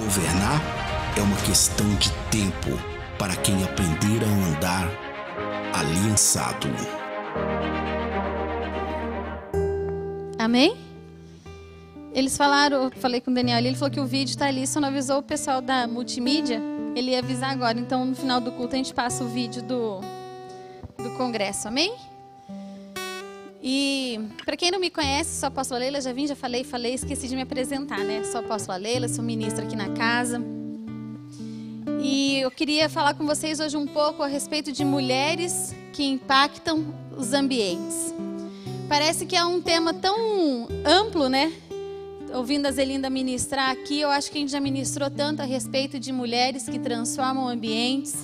governar é uma questão de tempo para quem aprender a andar aliançado. Amém? Eles falaram, eu falei com o Daniel ali, ele falou que o vídeo está ali, só não avisou o pessoal da multimídia, ele ia avisar agora. Então, no final do culto, a gente passa o vídeo do congresso, amém? E, para quem não me conhece, sou a apóstola Leila, já falei, esqueci de me apresentar, né? Sou a apóstola Leila, sou ministra aqui na casa. E eu queria falar com vocês hoje um pouco a respeito de mulheres que impactam os ambientes. Parece que é um tema tão amplo, né? Ouvindo a Zelinda ministrar aqui, eu acho que a gente já ministrou tanto a respeito de mulheres que transformam ambientes.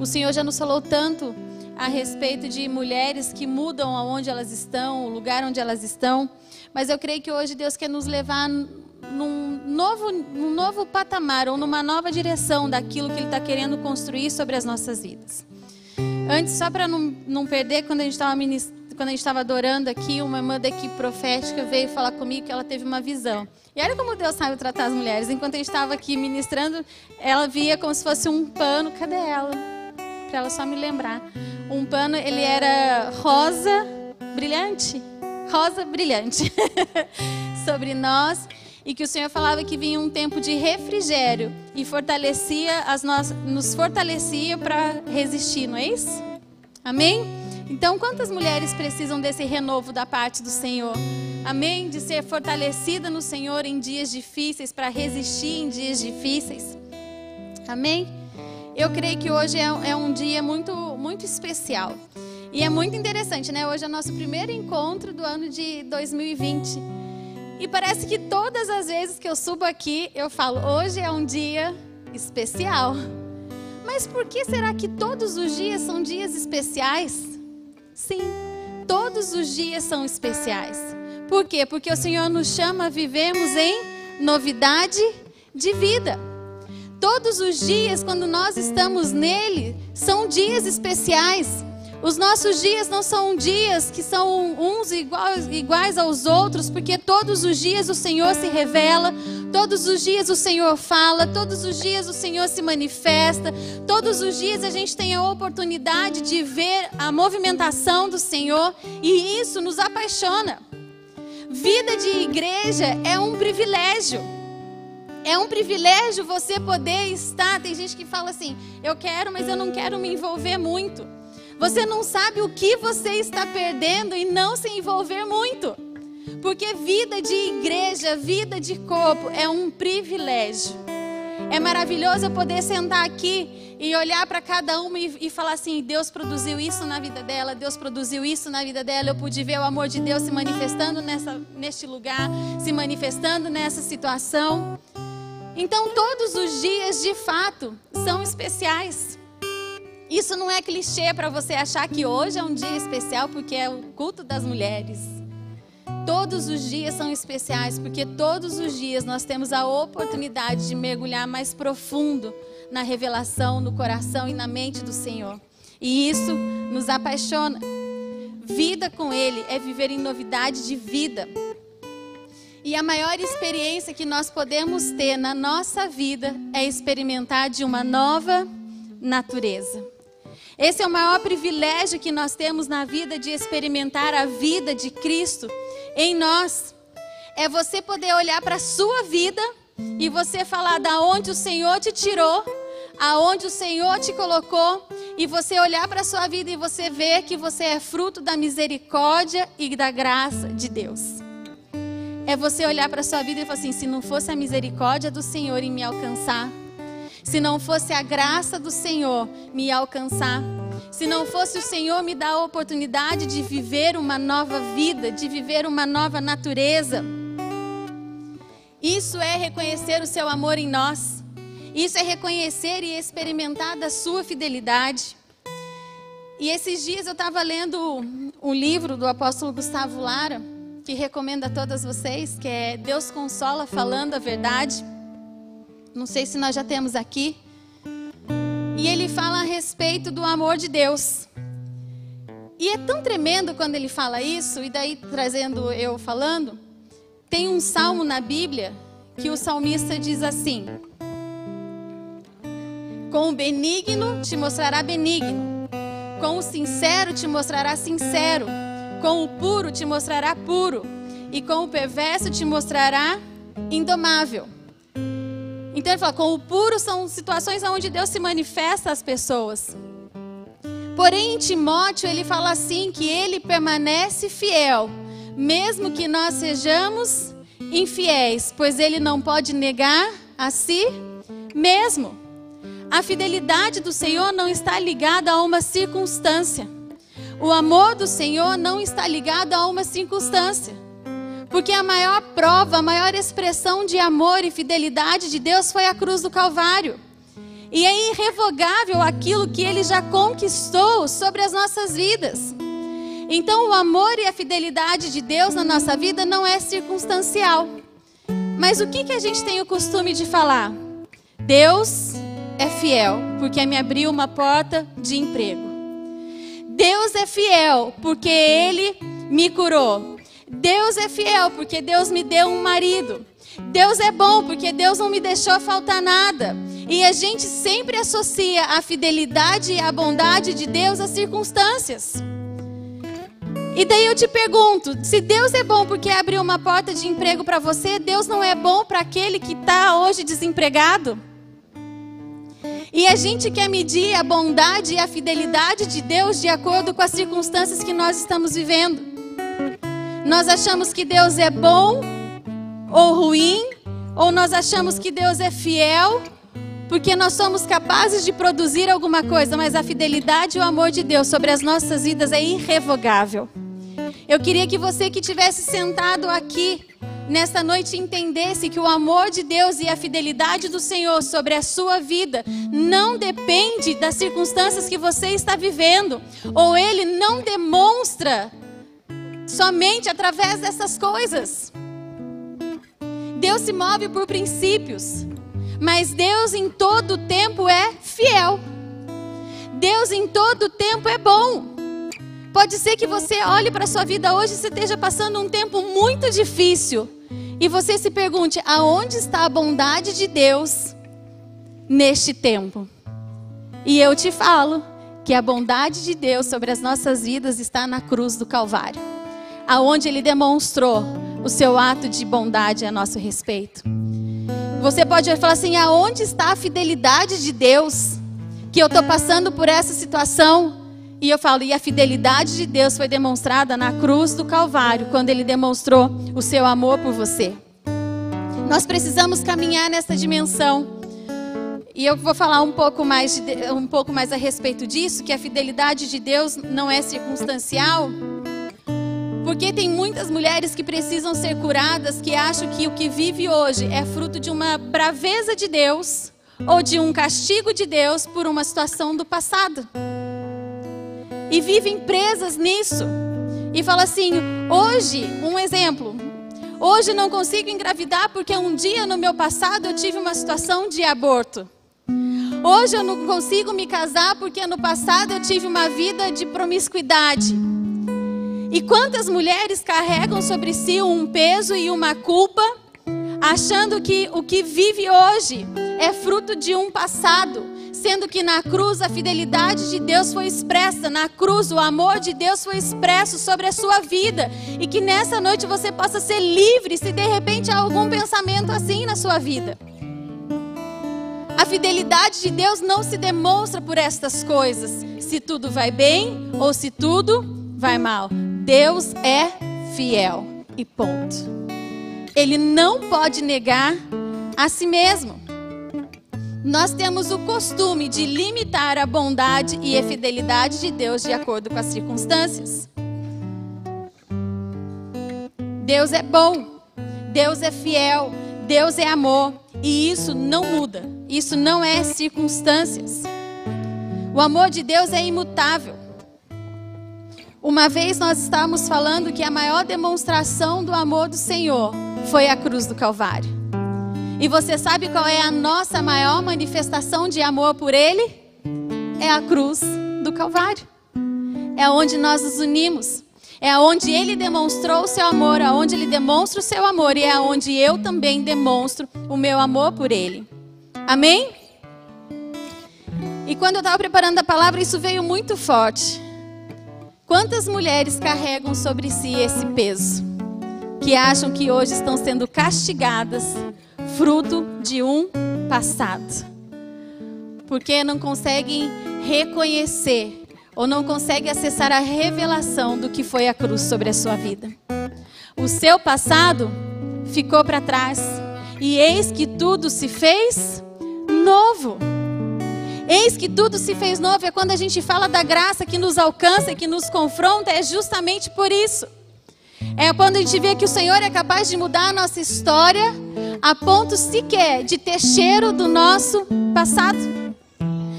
O Senhor já nos falou tanto a respeito de mulheres que mudam aonde elas estão, o lugar onde elas estão. Mas eu creio que hoje Deus quer nos levar num novo patamar, ou numa nova direção daquilo que Ele está querendo construir sobre as nossas vidas. Antes, só para não perder, quando a gente estava adorando aqui, uma irmã da equipe profética veio falar comigo que ela teve uma visão. E olha como Deus sabe tratar as mulheres. Enquanto a gente estava aqui ministrando, ela via como se fosse um pano. Cadê ela? Para ela só me lembrar. Um pano, ele era rosa brilhante. Rosa brilhante. Sobre nós. E que o Senhor falava que vinha um tempo de refrigério. E nos fortalecia para resistir, não é isso? Amém? Então, quantas mulheres precisam desse renovo da parte do Senhor? Amém? De ser fortalecida no Senhor em dias difíceis, para resistir em dias difíceis. Amém? Eu creio que hoje é um dia muito, muito especial. E é muito interessante, né? Hoje é o nosso primeiro encontro do ano de 2020. E parece que todas as vezes que eu subo aqui, eu falo, hoje é um dia especial. Mas por que será que todos os dias são dias especiais? Sim, todos os dias são especiais. Por quê? Porque o Senhor nos chama a vivermos em novidade de vida. Todos os dias, quando nós estamos nele, são dias especiais. Os nossos dias não são dias que são uns iguais aos outros, porque todos os dias o Senhor se revela, todos os dias o Senhor fala, todos os dias o Senhor se manifesta, todos os dias a gente tem a oportunidade de ver a movimentação do Senhor, e isso nos apaixona. Vida de igreja é um privilégio. É um privilégio você poder estar. Tem gente que fala assim, eu quero, mas eu não quero me envolver muito. Você não sabe o que você está perdendo em não se envolver muito. Porque vida de igreja, vida de corpo é um privilégio. É maravilhoso eu poder sentar aqui e olhar para cada uma e falar assim, Deus produziu isso na vida dela, Deus produziu isso na vida dela. Eu pude ver o amor de Deus se manifestando neste lugar, se manifestando nessa situação. Então todos os dias de fato são especiais. Isso não é clichê para você achar que hoje é um dia especial porque é o culto das mulheres. Todos os dias são especiais porque todos os dias nós temos a oportunidade de mergulhar mais profundo na revelação, no coração e na mente do Senhor. E isso nos apaixona. Vida com Ele é viver em novidade de vida. E a maior experiência que nós podemos ter na nossa vida é experimentar de uma nova natureza. Esse é o maior privilégio que nós temos na vida, de experimentar a vida de Cristo em nós. É você poder olhar para a sua vida e você falar da onde o Senhor te tirou, aonde o Senhor te colocou, e você olhar para a sua vida e você ver que você é fruto da misericórdia e da graça de Deus. É você olhar para a sua vida e falar assim, se não fosse a misericórdia do Senhor em me alcançar, se não fosse a graça do Senhor me alcançar, se não fosse o Senhor me dar a oportunidade de viver uma nova vida, de viver uma nova natureza. Isso é reconhecer o seu amor em nós. Isso é reconhecer e experimentar da sua fidelidade. E esses dias eu estava lendo um livro do apóstolo Gustavo Lara, que recomendo a todas vocês, que é Deus Consola Falando a Verdade. Não sei se nós já temos aqui. E ele fala a respeito do amor de Deus. E é tão tremendo quando ele fala isso, e daí trazendo eu falando, tem um salmo na Bíblia que o salmista diz assim, Com o benigno te mostrará benigno. Com o sincero te mostrará sincero. Com o puro te mostrará puro. E com o perverso te mostrará indomável. Então ele fala, com o puro são situações onde Deus se manifesta às pessoas. Porém em Timóteo ele fala assim, que ele permanece fiel, mesmo que nós sejamos infiéis, pois ele não pode negar a si mesmo. A fidelidade do Senhor não está ligada a uma circunstância. O amor do Senhor não está ligado a uma circunstância. Porque a maior prova, a maior expressão de amor e fidelidade de Deus foi a cruz do Calvário. E é irrevogável aquilo que Ele já conquistou sobre as nossas vidas. Então o amor e a fidelidade de Deus na nossa vida não é circunstancial. Mas o que a gente tem o costume de falar? Deus é fiel porque me abriu uma porta de emprego. Deus é fiel porque Ele me curou. Deus é fiel porque Deus me deu um marido. Deus é bom porque Deus não me deixou faltar nada. E a gente sempre associa a fidelidade e a bondade de Deus às circunstâncias. E daí eu te pergunto, se Deus é bom porque abriu uma porta de emprego para você, Deus não é bom para aquele que está hoje desempregado? E a gente quer medir a bondade e a fidelidade de Deus de acordo com as circunstâncias que nós estamos vivendo. Nós achamos que Deus é bom ou ruim, ou nós achamos que Deus é fiel, porque nós somos capazes de produzir alguma coisa, mas a fidelidade e o amor de Deus sobre as nossas vidas é irrevogável. Eu queria que você que estivesse sentado aqui nesta noite entendesse que o amor de Deus e a fidelidade do Senhor sobre a sua vida não depende das circunstâncias que você está vivendo, ou Ele não demonstra somente através dessas coisas. Deus se move por princípios, mas Deus em todo tempo é fiel. Deus em todo tempo é bom. Pode ser que você olhe para a sua vida hoje e você esteja passando um tempo muito difícil e você se pergunte, aonde está a bondade de Deus neste tempo? E eu te falo que a bondade de Deus sobre as nossas vidas está na cruz do Calvário, aonde Ele demonstrou o seu ato de bondade a nosso respeito. Você pode falar assim, aonde está a fidelidade de Deus? Que eu estou passando por essa situação. E eu falo, e a fidelidade de Deus foi demonstrada na cruz do Calvário, quando Ele demonstrou o seu amor por você. Nós precisamos caminhar nessa dimensão. E eu vou falar um pouco mais a respeito disso, que a fidelidade de Deus não é circunstancial. Porque tem muitas mulheres que precisam ser curadas, que acham que o que vive hoje é fruto de uma braveza de Deus ou de um castigo de Deus por uma situação do passado. E vivem presas nisso. E falam assim, hoje, um exemplo, hoje não consigo engravidar porque um dia no meu passado eu tive uma situação de aborto. Hoje eu não consigo me casar porque no passado eu tive uma vida de promiscuidade. E quantas mulheres carregam sobre si um peso e uma culpa, achando que o que vive hoje é fruto de um passado, sendo que na cruz a fidelidade de Deus foi expressa, na cruz o amor de Deus foi expresso sobre a sua vida, e que nessa noite você possa ser livre, se de repente há algum pensamento assim na sua vida. A fidelidade de Deus não se demonstra por estas coisas, se tudo vai bem ou se tudo vai mal. Deus é fiel e ponto. Ele não pode negar a si mesmo. Nós temos o costume de limitar a bondade e a fidelidade de Deus de acordo com as circunstâncias. Deus é bom, Deus é fiel, Deus é amor, e isso não muda. Isso não é circunstâncias. O amor de Deus é imutável. Uma vez nós estávamos falando que a maior demonstração do amor do Senhor foi a cruz do Calvário. E você sabe qual é a nossa maior manifestação de amor por Ele? É a cruz do Calvário. É onde nós nos unimos. É onde Ele demonstrou o seu amor, aonde Ele demonstra o seu amor, e é onde eu também demonstro o meu amor por Ele. Amém? E quando eu estava preparando a palavra, isso veio muito forte. Quantas mulheres carregam sobre si esse peso? Que acham que hoje estão sendo castigadas, fruto de um passado. Porque não conseguem reconhecer ou não conseguem acessar a revelação do que foi a cruz sobre a sua vida. O seu passado ficou para trás e eis que tudo se fez novo. Eis que tudo se fez novo. É quando a gente fala da graça que nos alcança e que nos confronta, é justamente por isso. É quando a gente vê que o Senhor é capaz de mudar a nossa história a ponto sequer de ter cheiro do nosso passado.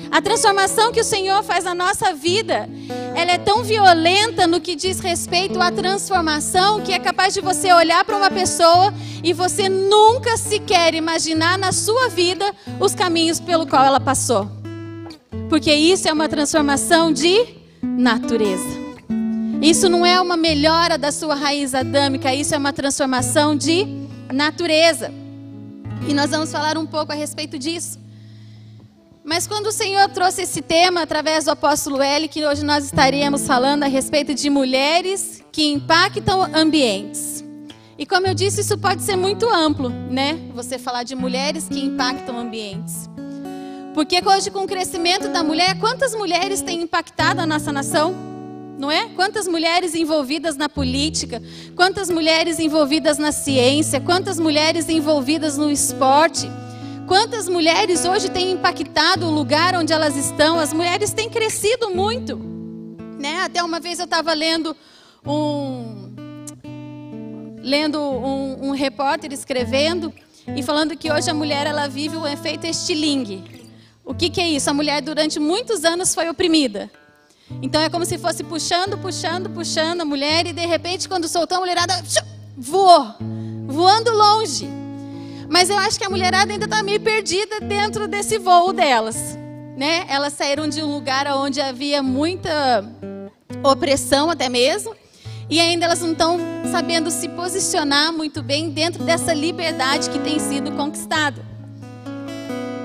A transformação que o Senhor faz na nossa vida, ela é tão violenta no que diz respeito à transformação, que é capaz de você olhar para uma pessoa e você nunca sequer imaginar na sua vida os caminhos pelo qual ela passou. Porque isso é uma transformação de natureza. Isso não é uma melhora da sua raiz adâmica, isso é uma transformação de natureza. E nós vamos falar um pouco a respeito disso. Mas quando o Senhor trouxe esse tema através do apóstolo Eli, que hoje nós estaremos falando a respeito de mulheres que impactam ambientes. E como eu disse, isso pode ser muito amplo, né? Você falar de mulheres que impactam ambientes. Porque hoje, com o crescimento da mulher, quantas mulheres têm impactado a nossa nação? Não é? Quantas mulheres envolvidas na política, quantas mulheres envolvidas na ciência, quantas mulheres envolvidas no esporte, quantas mulheres hoje têm impactado o lugar onde elas estão. As mulheres têm crescido muito, né? Até uma vez eu estava lendo um repórter escrevendo e falando que hoje a mulher ela vive o efeito estilingue. O que é isso? A mulher durante muitos anos foi oprimida. Então é como se fosse puxando a mulher e de repente quando soltou a mulherada, voou, voando longe. Mas eu acho que a mulherada ainda está meio perdida dentro desse voo delas, né? Elas saíram de um lugar onde havia muita opressão até mesmo, e ainda elas não estão sabendo se posicionar muito bem dentro dessa liberdade que tem sido conquistada.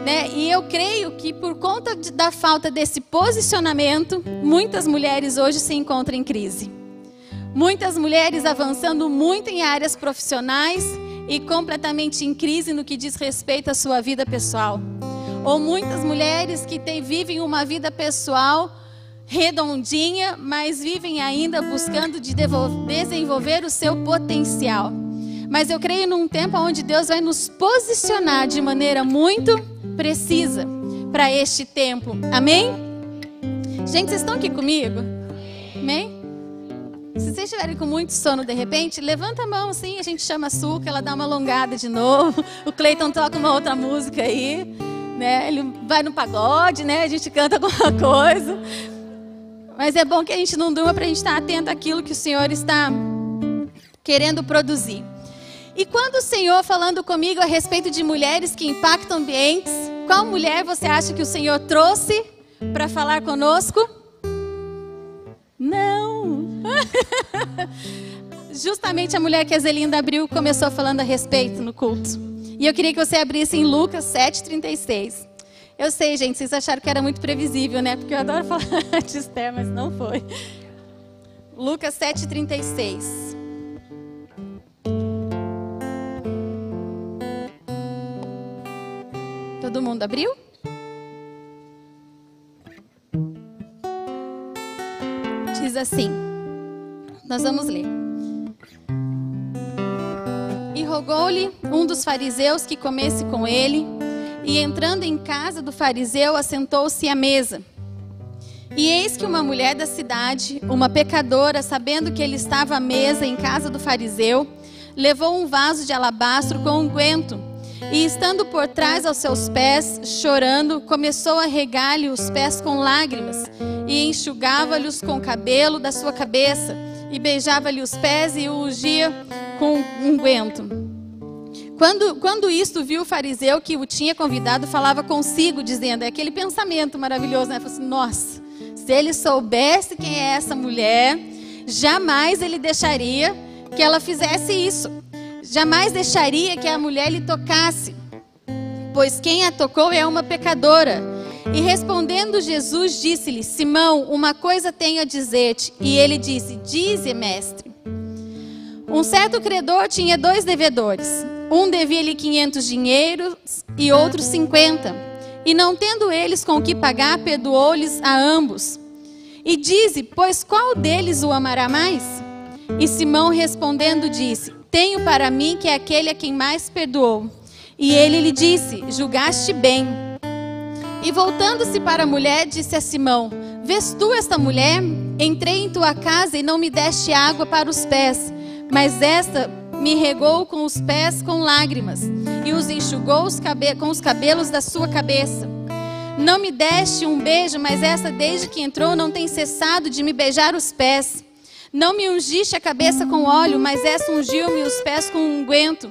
Né? E eu creio que por conta da falta desse posicionamento, muitas mulheres hoje se encontram em crise. Muitas mulheres avançando muito em áreas profissionais e completamente em crise no que diz respeito à sua vida pessoal. Ou muitas mulheres que vivem uma vida pessoal redondinha, mas vivem ainda buscando desenvolver o seu potencial. Mas eu creio num tempo onde Deus vai nos posicionar de maneira muito precisa para este tempo. Amém? Gente, vocês estão aqui comigo? Amém? Se vocês estiverem com muito sono de repente, levanta a mão assim, a gente chama a Suca, ela dá uma alongada de novo. O Cleiton toca uma outra música aí, né? Ele vai no pagode, né? A gente canta alguma coisa. Mas é bom que a gente não durma para a gente estar atento àquilo que o Senhor está querendo produzir. E quando o Senhor falando comigo a respeito de mulheres que impactam ambientes, qual mulher você acha que o Senhor trouxe para falar conosco? Não! Justamente a mulher que a Zelinda abriu começou falando a respeito no culto. E eu queria que você abrisse em Lucas 7,36. Eu sei, gente, vocês acharam que era muito previsível, né? Porque eu adoro falar de Esther, mas não foi. Lucas 7,36. Todo mundo abriu? Diz assim, nós vamos ler. E rogou-lhe um dos fariseus que comesse com ele, e entrando em casa do fariseu, assentou-se à mesa. E eis que uma mulher da cidade, uma pecadora, sabendo que ele estava à mesa em casa do fariseu, levou um vaso de alabastro com unguento, e estando por trás aos seus pés, chorando, começou a regar-lhe os pés com lágrimas, e enxugava-lhes com o cabelo da sua cabeça, e beijava-lhe os pés e o ungia com unguento. Quando isto viu o fariseu que o tinha convidado, falava consigo, dizendo, é aquele pensamento maravilhoso, né? Falou assim, nossa, se ele soubesse quem é essa mulher, jamais ele deixaria que ela fizesse isso. Jamais deixaria que a mulher lhe tocasse, pois quem a tocou é uma pecadora. E respondendo Jesus, disse-lhe: Simão, uma coisa tenho a dizer-te. E ele disse: Dize, mestre. Um certo credor tinha 2 devedores. Um devia-lhe 500 dinheiros e outro 50. E não tendo eles com o que pagar, perdoou-lhes a ambos. E dize, pois qual deles o amará mais? E Simão respondendo disse: Tenho para mim que é aquele a quem mais perdoou. E ele lhe disse: Julgaste bem. E voltando-se para a mulher, disse a Simão: Vês tu esta mulher? Entrei em tua casa e não me deste água para os pés, mas esta me regou com os pés com lágrimas e os enxugou com os cabelos da sua cabeça. Não me deste um beijo, mas esta desde que entrou não tem cessado de me beijar os pés. Não me ungiste a cabeça com óleo, mas esta ungiu-me os pés com unguento.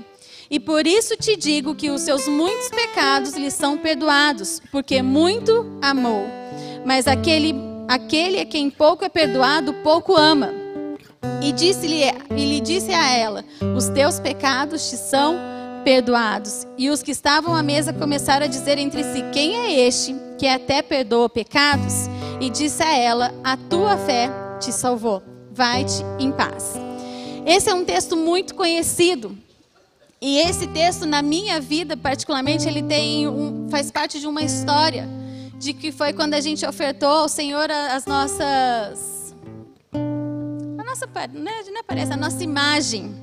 E por isso te digo que os seus muitos pecados lhe são perdoados, porque muito amou. Mas aquele a quem pouco é perdoado, pouco ama. E lhe disse a ela: Os teus pecados te são perdoados. E os que estavam à mesa começaram a dizer entre si: Quem é este que até perdoa pecados? E disse a ela: A tua fé te salvou. Vai-te em paz. Esse é um texto muito conhecido. E esse texto, na minha vida, particularmente, ele faz parte de uma história de que foi quando a gente ofertou ao Senhor a nossa imagem.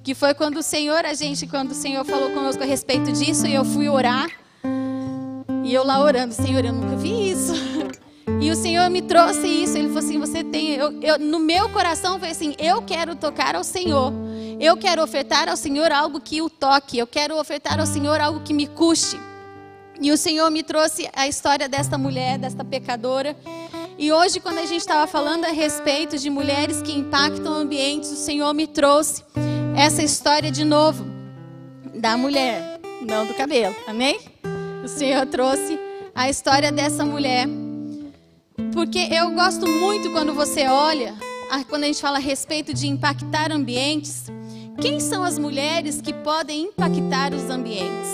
Que foi quando o Senhor falou conosco a respeito disso, e eu fui orar. E eu lá orando: Senhor, eu nunca vi isso. E o Senhor me trouxe isso. Ele falou assim: você tem... no meu coração foi assim: eu quero tocar ao Senhor. Eu quero ofertar ao Senhor algo que o toque. Eu quero ofertar ao Senhor algo que me custe. E o Senhor me trouxe a história desta mulher, desta pecadora. E hoje, quando a gente estava falando a respeito de mulheres que impactam ambientes, o Senhor me trouxe essa história de novo. Da mulher, não do cabelo. Amém? O Senhor trouxe a história dessa mulher. Porque eu gosto muito quando você olha, quando a gente fala a respeito de impactar ambientes. Quem são as mulheres que podem impactar os ambientes?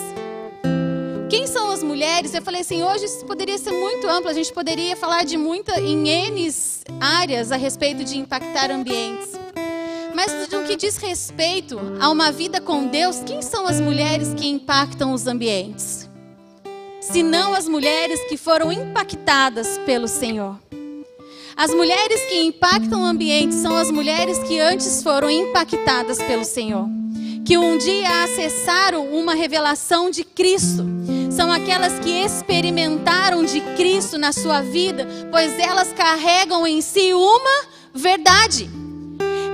Quem são as mulheres? Eu falei assim, hoje isso poderia ser muito amplo. A gente poderia falar em N áreas a respeito de impactar ambientes. Mas no que diz respeito a uma vida com Deus, quem são as mulheres que impactam os ambientes? Senão as mulheres que foram impactadas pelo Senhor. As mulheres que impactam o ambiente são as mulheres que antes foram impactadas pelo Senhor, que um dia acessaram uma revelação de Cristo. São aquelas que experimentaram de Cristo na sua vida, pois elas carregam em si uma verdade.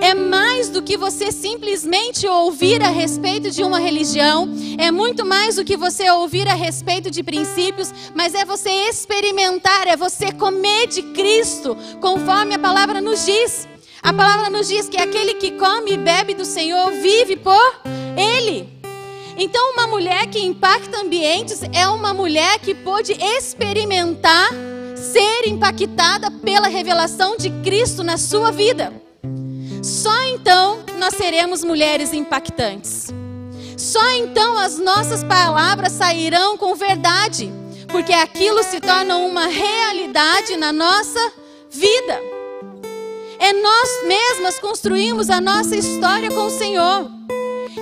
É mais do que você simplesmente ouvir a respeito de uma religião. É muito mais do que você ouvir a respeito de princípios. Mas é você experimentar, é você comer de Cristo, conforme a palavra nos diz. A palavra nos diz que aquele que come e bebe do Senhor vive por Ele. Então uma mulher que impacta ambientes é uma mulher que pôde experimentar, ser impactada pela revelação de Cristo na sua vida. Só então nós seremos mulheres impactantes. Só então as nossas palavras sairão com verdade, porque aquilo se torna uma realidade na nossa vida. É nós mesmas construímos a nossa história com o Senhor.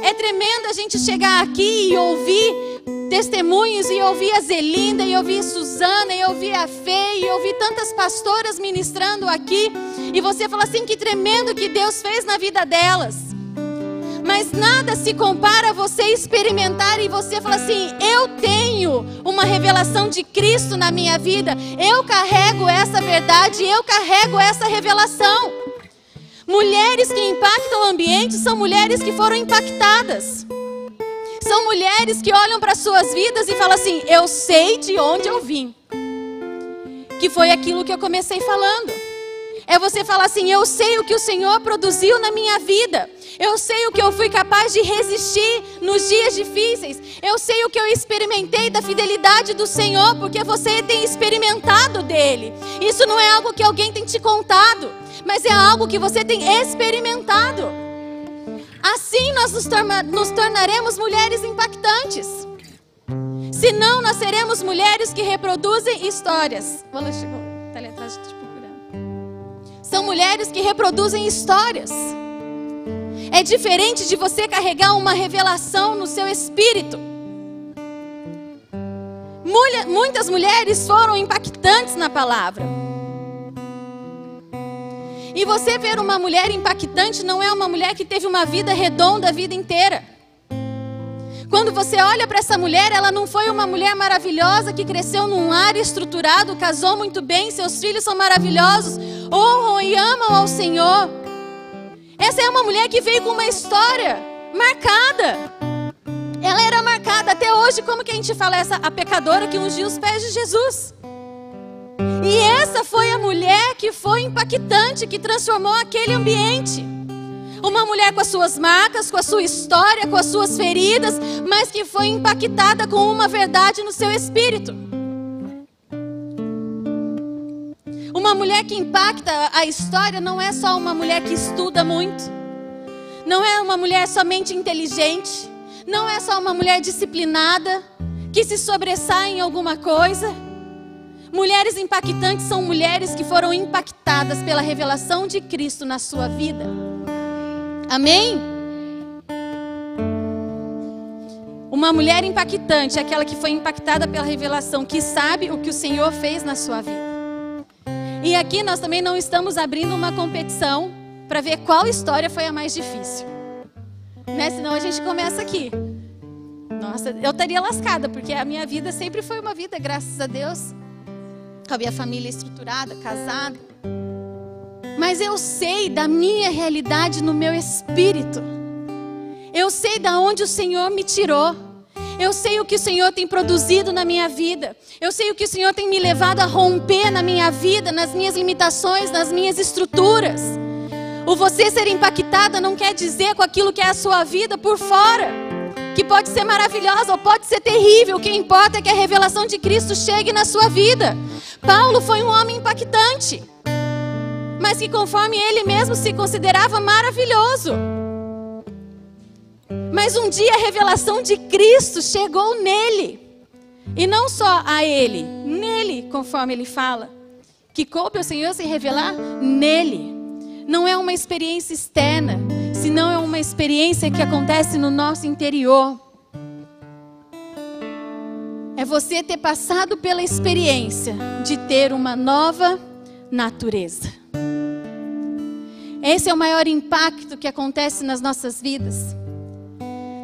É tremendo a gente chegar aqui e ouvir testemunhos, e ouvir a Zelinda, e ouvir a Suzana, e ouvir a Fê, e ouvir tantas pastoras ministrando aqui, e você fala assim, que tremendo que Deus fez na vida delas. Mas nada se compara a você experimentar e você fala assim, eu tenho uma revelação de Cristo na minha vida, eu carrego essa verdade, eu carrego essa revelação. Mulheres que impactam o ambiente são mulheres que foram impactadas. São mulheres que olham para suas vidas e falam assim, eu sei de onde eu vim. Que foi aquilo que eu comecei falando. É você falar assim, eu sei o que o Senhor produziu na minha vida. Eu sei o que eu fui capaz de resistir nos dias difíceis. Eu sei o que eu experimentei da fidelidade do Senhor, porque você tem experimentado dele. Isso não é algo que alguém tem te contado, mas é algo que você tem experimentado. Assim nós nos tornaremos mulheres impactantes. Senão nós seremos mulheres que reproduzem histórias. Olha, chegou, tá ali atrás, te procurando. São mulheres que reproduzem histórias. É diferente de você carregar uma revelação no seu espírito. Muitas mulheres foram impactantes na palavra. E você ver uma mulher impactante não é uma mulher que teve uma vida redonda a vida inteira. Quando você olha para essa mulher, ela não foi uma mulher maravilhosa que cresceu num lar estruturado, casou muito bem, seus filhos são maravilhosos, honram e amam ao Senhor. Essa é uma mulher que veio com uma história marcada. Ela era marcada até hoje, como que a gente fala, a pecadora que ungiu os pés de Jesus. E essa foi a mulher que foi impactante, que transformou aquele ambiente. Uma mulher com as suas marcas, com a sua história, com as suas feridas, mas que foi impactada com uma verdade no seu espírito. Uma mulher que impacta a história não é só uma mulher que estuda muito. Não é uma mulher somente inteligente. Não é só uma mulher disciplinada, que se sobressai em alguma coisa. Mulheres impactantes são mulheres que foram impactadas pela revelação de Cristo na sua vida. Amém? Uma mulher impactante é aquela que foi impactada pela revelação, que sabe o que o Senhor fez na sua vida. E aqui nós também não estamos abrindo uma competição para ver qual história foi a mais difícil. Né? Senão a gente começa aqui. Nossa, eu estaria lascada, porque a minha vida sempre foi uma vida, graças a Deus, com a minha família estruturada, casada. Mas eu sei da minha realidade no meu espírito. Eu sei da onde o Senhor me tirou. Eu sei o que o Senhor tem produzido na minha vida. Eu sei o que o Senhor tem me levado a romper na minha vida, nas minhas limitações, nas minhas estruturas. O você ser impactada não quer dizer com aquilo que é a sua vida por fora, que pode ser maravilhosa ou pode ser terrível. O que importa é que a revelação de Cristo chegue na sua vida. Paulo foi um homem impactante, mas que conforme ele mesmo se considerava maravilhoso. Mas um dia a revelação de Cristo chegou nele. E não só a ele, nele, conforme ele fala. Que coube ao Senhor se revelar nele. Não é uma experiência externa, senão é uma experiência que acontece no nosso interior. É você ter passado pela experiência de ter uma nova natureza. Esse é o maior impacto que acontece nas nossas vidas.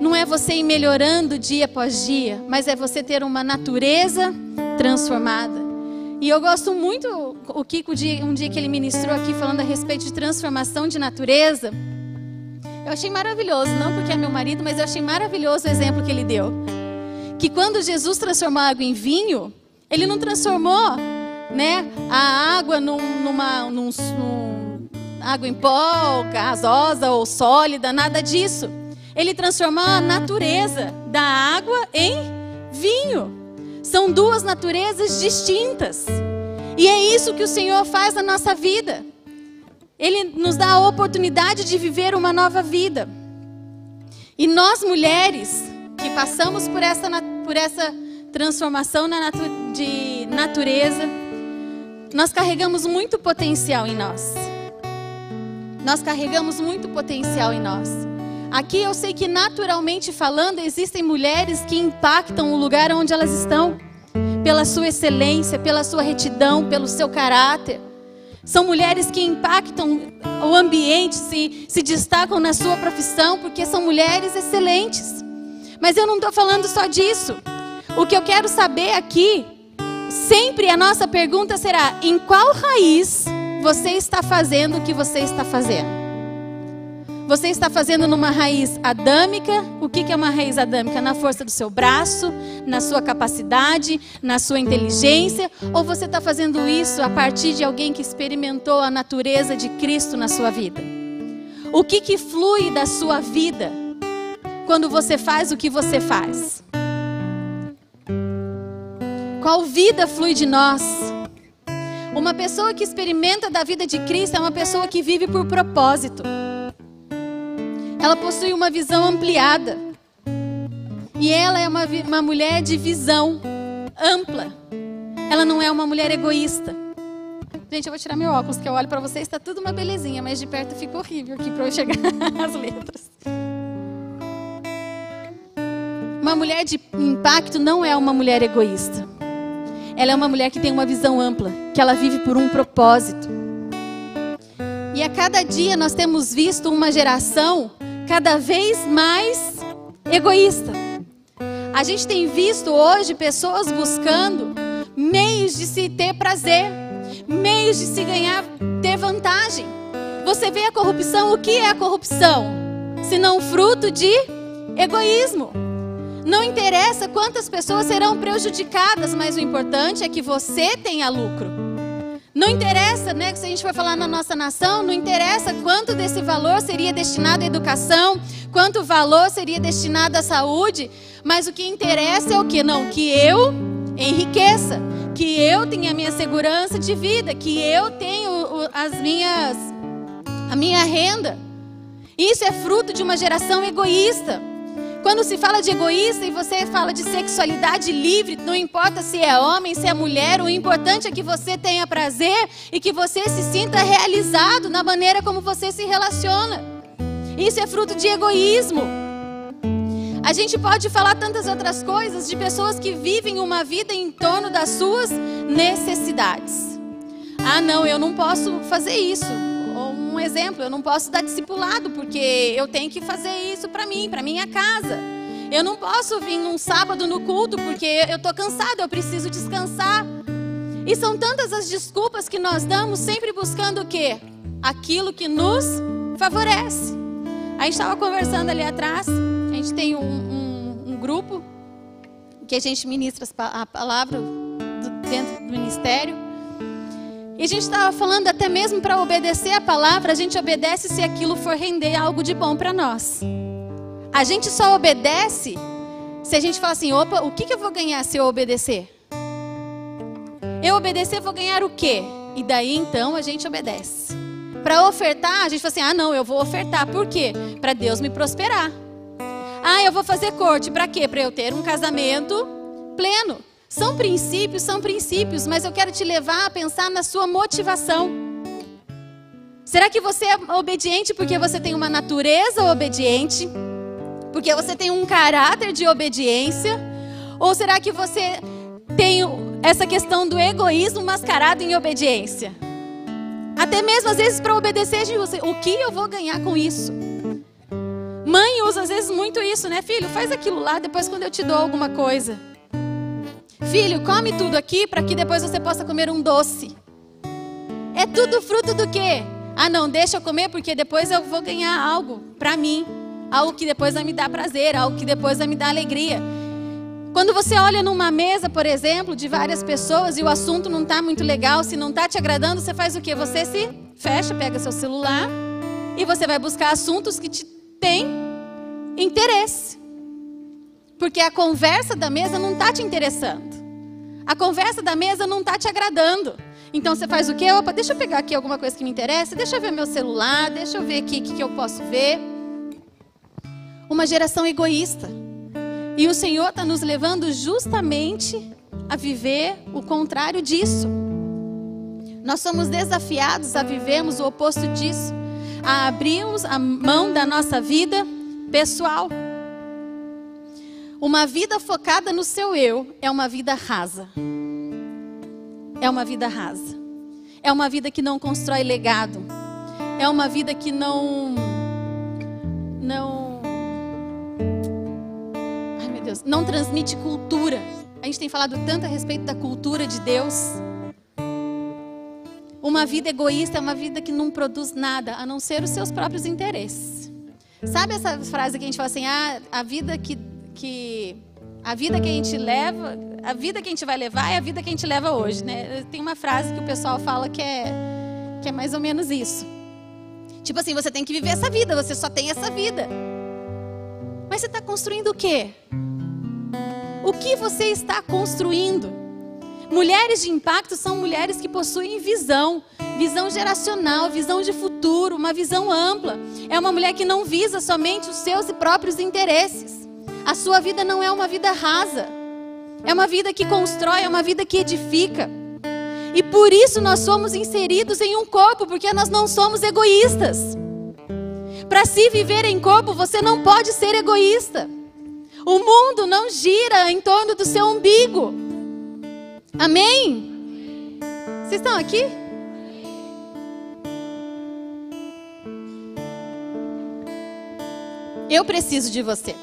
Não é você ir melhorando dia após dia, mas é você ter uma natureza transformada. E eu gosto muito, o Kiko, um dia que ele ministrou aqui falando a respeito de transformação de natureza. Eu achei maravilhoso, não porque é meu marido, mas eu achei maravilhoso o exemplo que ele deu. Que quando Jesus transformou a água em vinho, ele não transformou, né, a água numa água em pó, gasosa ou sólida, nada disso. Ele transformou a natureza da água em vinho. São duas naturezas distintas. E é isso que o Senhor faz na nossa vida. Ele nos dá a oportunidade de viver uma nova vida. E nós mulheres que passamos por essa transformação de natureza, nós carregamos muito potencial em nós. Nós carregamos muito potencial em nós. Aqui eu sei que naturalmente falando, existem mulheres que impactam o lugar onde elas estão. Pela sua excelência, pela sua retidão, pelo seu caráter. São mulheres que impactam o ambiente, se destacam na sua profissão, porque são mulheres excelentes. Mas eu não estou falando só disso. O que eu quero saber aqui, sempre a nossa pergunta será: em qual raiz você está fazendo o que você está fazendo? Você está fazendo numa raiz adâmica? O que é uma raiz adâmica? Na força do seu braço, na sua capacidade, na sua inteligência? Ou você está fazendo isso a partir de alguém que experimentou a natureza de Cristo na sua vida? O que flui da sua vida quando você faz o que você faz? Qual vida flui de nós? Uma pessoa que experimenta da vida de Cristo é uma pessoa que vive por propósito. Ela possui uma visão ampliada. E ela é uma mulher de visão ampla. Ela não é uma mulher egoísta. Gente, eu vou tirar meu óculos, que eu olho para vocês, está tudo uma belezinha, mas de perto fica horrível aqui para eu enxergar as letras. Uma mulher de impacto não é uma mulher egoísta. Ela é uma mulher que tem uma visão ampla, que ela vive por um propósito. E a cada dia nós temos visto uma geração cada vez mais egoísta. A gente tem visto hoje pessoas buscando meios de se ter prazer, meios de se ganhar, ter vantagem. Você vê a corrupção, o que é a corrupção? Senão fruto de egoísmo. Não interessa quantas pessoas serão prejudicadas, mas o importante é que você tenha lucro. Não interessa, né, que se a gente for falar na nossa nação, não interessa quanto desse valor seria destinado à educação, quanto valor seria destinado à saúde, mas o que interessa é o quê? Não, que eu enriqueça, que eu tenha a minha segurança de vida, que eu tenha a minha renda. Isso é fruto de uma geração egoísta. Quando se fala de egoísta e você fala de sexualidade livre, não importa se é homem, se é mulher, o importante é que você tenha prazer e que você se sinta realizado na maneira como você se relaciona. Isso é fruto de egoísmo. A gente pode falar tantas outras coisas de pessoas que vivem uma vida em torno das suas necessidades. Ah, não, eu não posso fazer isso. Um exemplo, eu não posso dar discipulado porque eu tenho que fazer isso para mim, para minha casa. Eu não posso vir num sábado no culto porque eu estou cansada, eu preciso descansar. E são tantas as desculpas que nós damos, sempre buscando o quê? Aquilo que nos favorece. A gente estava conversando ali atrás, a gente tem um grupo que a gente ministra a palavra dentro do ministério. E a gente estava falando até mesmo para obedecer a palavra, a gente obedece se aquilo for render algo de bom para nós. A gente só obedece se a gente fala assim, opa, o que eu vou ganhar se eu obedecer? Eu obedecer, vou ganhar o quê? E daí então a gente obedece. Para ofertar, a gente fala assim, ah não, eu vou ofertar, por quê? Para Deus me prosperar. Ah, eu vou fazer corte, para quê? Para eu ter um casamento pleno. São princípios, mas eu quero te levar a pensar na sua motivação. Será que você é obediente porque você tem uma natureza obediente? Porque você tem um caráter de obediência? Ou será que você tem essa questão do egoísmo mascarado em obediência? Até mesmo às vezes para obedecer, o que eu vou ganhar com isso? Mãe usa às vezes muito isso, né? Filho, faz aquilo lá, depois quando eu te dou alguma coisa. Filho, come tudo aqui para que depois você possa comer um doce. É tudo fruto do quê? Ah não, deixa eu comer porque depois eu vou ganhar algo para mim. Algo que depois vai me dar prazer, algo que depois vai me dar alegria. Quando você olha numa mesa, por exemplo, de várias pessoas e o assunto não está muito legal, se não está te agradando, você faz o quê? Você se fecha, pega seu celular e você vai buscar assuntos que te têm interesse. Porque a conversa da mesa não está te interessando. A conversa da mesa não está te agradando. Então você faz o quê? Opa, deixa eu pegar aqui alguma coisa que me interessa, deixa eu ver meu celular, deixa eu ver aqui o que eu posso ver. Uma geração egoísta. E o Senhor está nos levando justamente a viver o contrário disso. Nós somos desafiados a vivermos o oposto disso. A abrirmos a mão da nossa vida pessoal. Uma vida focada no seu eu é uma vida rasa. É uma vida rasa. É uma vida que não constrói legado. É uma vida que não transmite cultura. A gente tem falado tanto a respeito da cultura de Deus. Uma vida egoísta é uma vida que não produz nada, a não ser os seus próprios interesses. Sabe essa frase que a gente fala assim, a vida que a vida que a gente leva, a vida que a gente vai levar é a vida que a gente leva hoje, né? Tem uma frase que o pessoal fala que é mais ou menos isso. Tipo assim, você tem que viver essa vida, você só tem essa vida. Mas você está construindo o quê? O que você está construindo? Mulheres de impacto são mulheres que possuem visão geracional, visão de futuro, uma visão ampla. É uma mulher que não visa somente os seus próprios interesses. A sua vida não é uma vida rasa. É uma vida que constrói, é uma vida que edifica. E por isso nós somos inseridos em um corpo, porque nós não somos egoístas. Para se viver em corpo, você não pode ser egoísta. O mundo não gira em torno do seu umbigo. Amém? Vocês estão aqui? Eu preciso de você.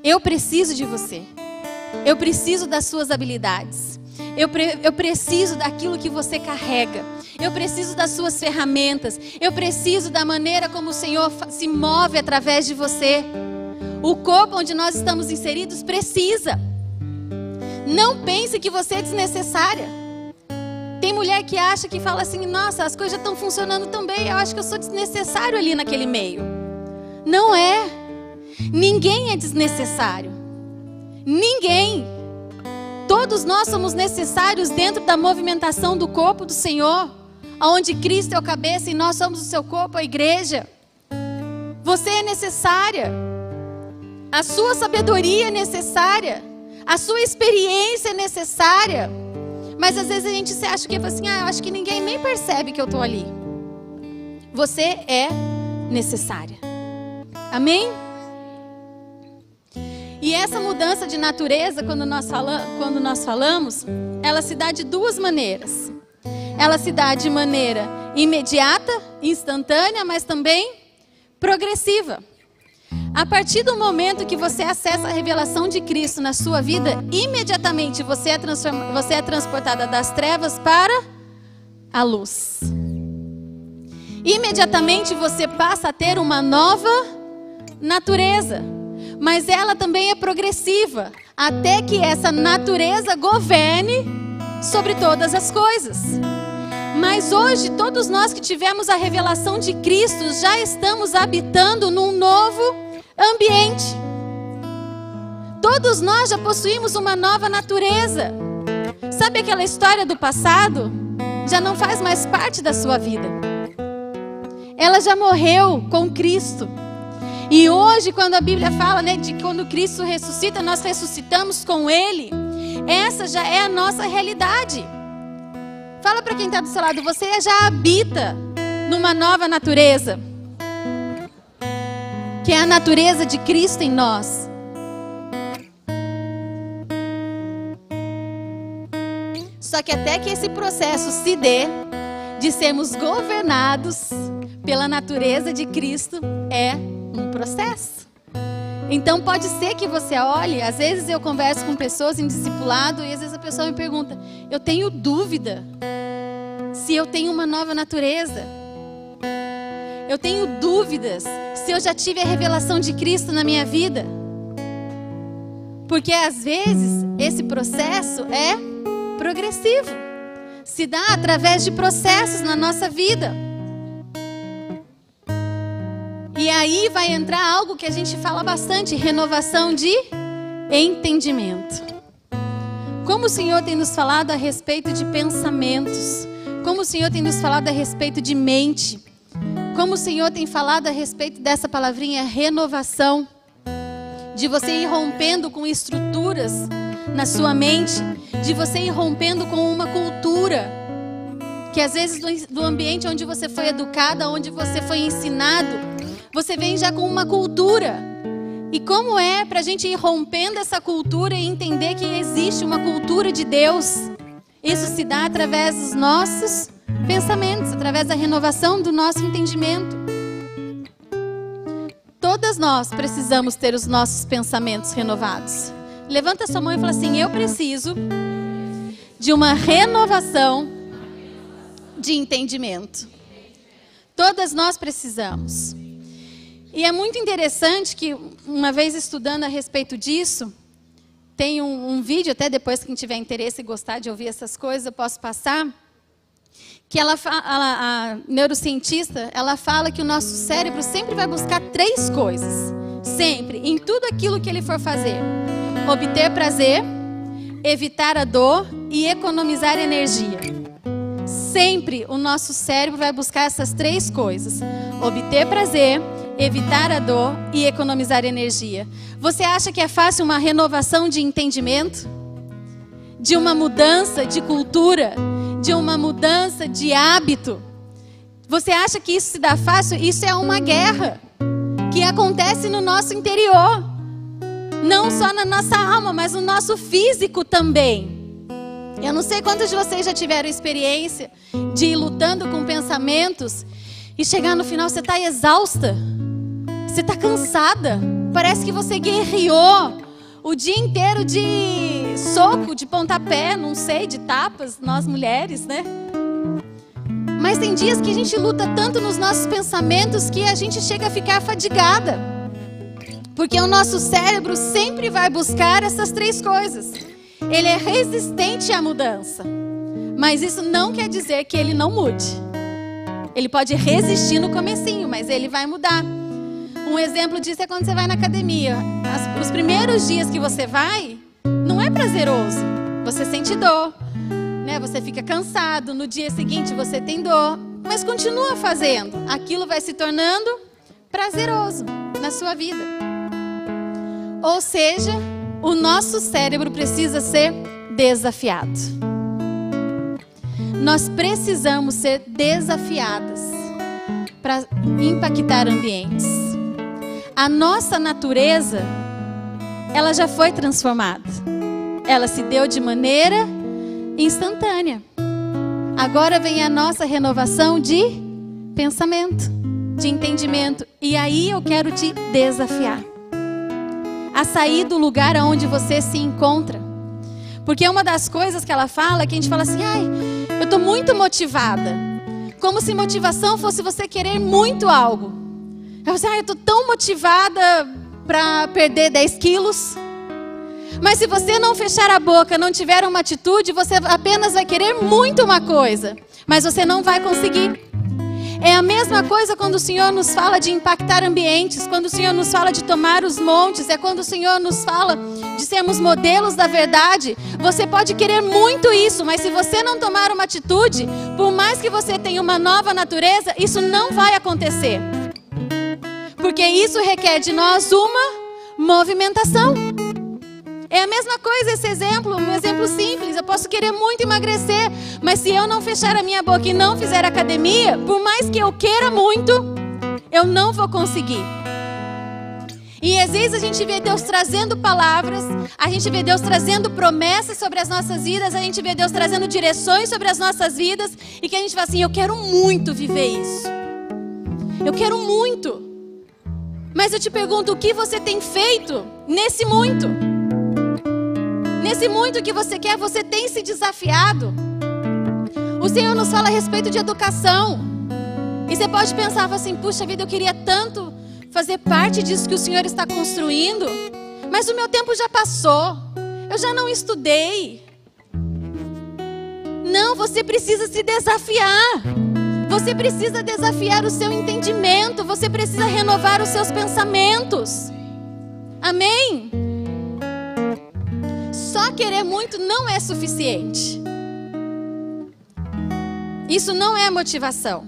Eu preciso de você. Eu preciso das suas habilidades. Eu preciso daquilo que você carrega. Eu preciso das suas ferramentas. Eu preciso da maneira como o Senhor se move através de você. O corpo onde nós estamos inseridos precisa. Não pense que você é desnecessária. Tem mulher que acha, que fala assim: nossa, as coisas já estão funcionando tão bem, eu acho que eu sou desnecessário ali naquele meio. Não é. Ninguém é desnecessário. Ninguém. Todos nós somos necessários dentro da movimentação do corpo do Senhor, onde Cristo é o cabeça e nós somos o seu corpo, a igreja. Você é necessária. A sua sabedoria é necessária. A sua experiência é necessária. Mas às vezes a gente se acha que assim, eu acho que ninguém nem percebe que eu estou ali. Você é necessária. Amém? E essa mudança de natureza, quando nós falamos, ela se dá de duas maneiras. Ela se dá de maneira imediata, instantânea, mas também progressiva. A partir do momento que você acessa a revelação de Cristo na sua vida, imediatamente você é transportada das trevas para a luz. Imediatamente você passa a ter uma nova natureza. Mas ela também é progressiva, até que essa natureza governe sobre todas as coisas. Mas hoje, todos nós que tivemos a revelação de Cristo, já estamos habitando num novo ambiente. Todos nós já possuímos uma nova natureza. Sabe aquela história do passado? Já não faz mais parte da sua vida. Ela já morreu com Cristo. E hoje, quando a Bíblia fala, de quando Cristo ressuscita, nós ressuscitamos com Ele. Essa já é a nossa realidade. Fala para quem está do seu lado, você já habita numa nova natureza, que é a natureza de Cristo em nós. Só que até que esse processo se dê, de sermos governados pela natureza de Cristo, é um processo. Então pode ser que você olhe, às vezes eu converso com pessoas em discipulado e às vezes a pessoa me pergunta, eu tenho dúvida se eu tenho uma nova natureza. Eu tenho dúvidas se eu já tive a revelação de Cristo na minha vida. Porque às vezes esse processo é progressivo. Se dá através de processos na nossa vida. E aí vai entrar algo que a gente fala bastante, renovação de entendimento. Como o Senhor tem nos falado a respeito de pensamentos, como o Senhor tem nos falado a respeito de mente, como o Senhor tem falado a respeito dessa palavrinha renovação, de você ir rompendo com estruturas na sua mente, de você ir rompendo com uma cultura, que às vezes do ambiente onde você foi educada, onde você foi ensinado, você vem já com uma cultura. E como é para a gente ir rompendo essa cultura e entender que existe uma cultura de Deus? Isso se dá através dos nossos pensamentos, através da renovação do nosso entendimento. Todas nós precisamos ter os nossos pensamentos renovados. Levanta sua mão e fala assim, eu preciso de uma renovação de entendimento. Todas nós precisamos. E é muito interessante que, uma vez estudando a respeito disso, tem um vídeo, até depois quem tiver interesse e gostar de ouvir essas coisas, eu posso passar, que a neurocientista, ela fala que o nosso cérebro sempre vai buscar 3 coisas, sempre, em tudo aquilo que ele for fazer. Obter prazer, evitar a dor e economizar energia. Sempre o nosso cérebro vai buscar essas 3 coisas, obter prazer, evitar a dor e economizar energia. Você acha que é fácil uma renovação de entendimento? De uma mudança de cultura? De uma mudança de hábito? Você acha que isso se dá fácil? Isso é uma guerra que acontece no nosso interior. Não só na nossa alma, mas no nosso físico também. Eu não sei quantos de vocês já tiveram experiência de ir lutando com pensamentos e chegar no final você está exausta. Você está cansada. Parece que você guerreou o dia inteiro de soco, de pontapé, não sei, de tapas, nós mulheres, né? Mas tem dias que a gente luta tanto nos nossos pensamentos que a gente chega a ficar fadigada. Porque o nosso cérebro sempre vai buscar essas três coisas. Ele é resistente à mudança. Mas isso não quer dizer que ele não mude. Ele pode resistir no comecinho, mas ele vai mudar. Um exemplo disso é quando você vai na academia. Os primeiros dias que você vai, não é prazeroso. Você sente dor, né? Você fica cansado. No dia seguinte você tem dor, mas continua fazendo. Aquilo vai se tornando prazeroso na sua vida. Ou seja, o nosso cérebro precisa ser desafiado. Nós precisamos ser desafiadas para impactar ambientes. A nossa natureza, ela já foi transformada. Ela se deu de maneira instantânea. Agora vem a nossa renovação de pensamento, de entendimento. E aí eu quero te desafiar a sair do lugar onde você se encontra. Porque uma das coisas que ela fala é que a gente fala assim, ai, eu estou muito motivada. Como se motivação fosse você querer muito algo. Eu falo assim, eu estou tão motivada para perder 10 quilos. Mas se você não fechar a boca, não tiver uma atitude, você apenas vai querer muito uma coisa. Mas você não vai conseguir. É a mesma coisa quando o Senhor nos fala de impactar ambientes, quando o Senhor nos fala de tomar os montes, é quando o Senhor nos fala de sermos modelos da verdade. Você pode querer muito isso, mas se você não tomar uma atitude, por mais que você tenha uma nova natureza, isso não vai acontecer. Porque isso requer de nós uma movimentação. É a mesma coisa esse exemplo, um exemplo simples. Eu posso querer muito emagrecer, mas se eu não fechar a minha boca e não fizer academia, por mais que eu queira muito, eu não vou conseguir. E às vezes a gente vê Deus trazendo palavras, a gente vê Deus trazendo promessas sobre as nossas vidas, a gente vê Deus trazendo direções sobre as nossas vidas, e que a gente fala assim, eu quero muito viver isso. Eu quero muito. Mas eu te pergunto, o que você tem feito nesse muito? Nesse muito que você quer, você tem se desafiado. O Senhor nos fala a respeito de educação. E você pode pensar assim, puxa vida, eu queria tanto fazer parte disso que o Senhor está construindo. Mas o meu tempo já passou. Eu já não estudei. Não, você precisa se desafiar. Você precisa desafiar o seu entendimento. Você precisa renovar os seus pensamentos. Amém? Só querer muito não é suficiente. Isso não é motivação.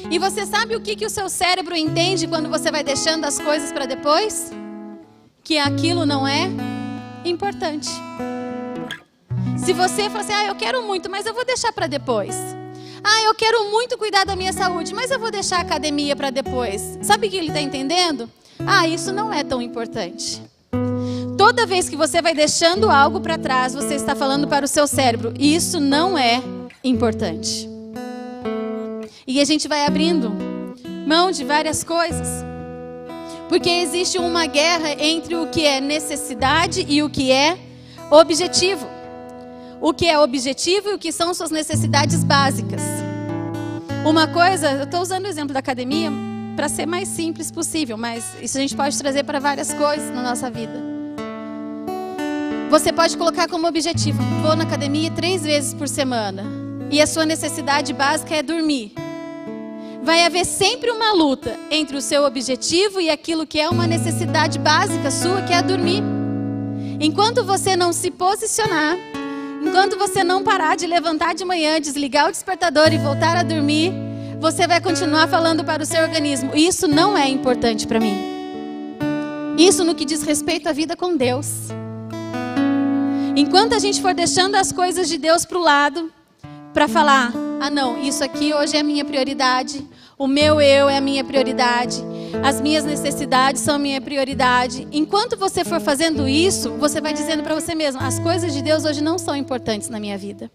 E você sabe o que o seu cérebro entende quando você vai deixando as coisas para depois? Que aquilo não é importante. Se você fala assim, eu quero muito, mas eu vou deixar para depois. Eu quero muito cuidar da minha saúde, mas eu vou deixar a academia para depois. Sabe o que ele está entendendo? Isso não é tão importante. Toda vez que você vai deixando algo para trás, você está falando para o seu cérebro, isso não é importante. E a gente vai abrindo mão de várias coisas. Porque existe uma guerra entre o que é necessidade e o que é objetivo. O que é objetivo e o que são suas necessidades básicas. Uma coisa, eu estou usando o exemplo da academia para ser mais simples possível, mas isso a gente pode trazer para várias coisas na nossa vida. Você pode colocar como objetivo, vou na academia 3 vezes por semana. E a sua necessidade básica é dormir. Vai haver sempre uma luta entre o seu objetivo e aquilo que é uma necessidade básica sua, que é dormir. Enquanto você não se posicionar, enquanto você não parar de levantar de manhã, desligar o despertador e voltar a dormir, você vai continuar falando para o seu organismo: isso não é importante para mim. Isso no que diz respeito à vida com Deus. Enquanto a gente for deixando as coisas de Deus para o lado, para falar: ah não, isso aqui hoje é a minha prioridade, o meu eu é a minha prioridade, as minhas necessidades são a minha prioridade. Enquanto você for fazendo isso, você vai dizendo para você mesmo: as coisas de Deus hoje não são importantes na minha vida.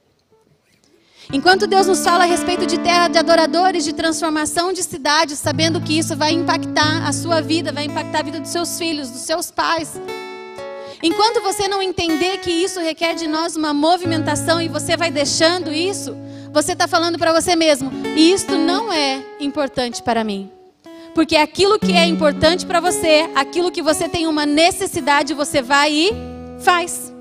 Enquanto Deus nos fala a respeito de terra de adoradores, de transformação de cidades, sabendo que isso vai impactar a sua vida, vai impactar a vida dos seus filhos, dos seus pais. Enquanto você não entender que isso requer de nós uma movimentação e você vai deixando isso, você está falando para você mesmo: isto não é importante para mim. Porque aquilo que é importante para você, aquilo que você tem uma necessidade, você vai e faz.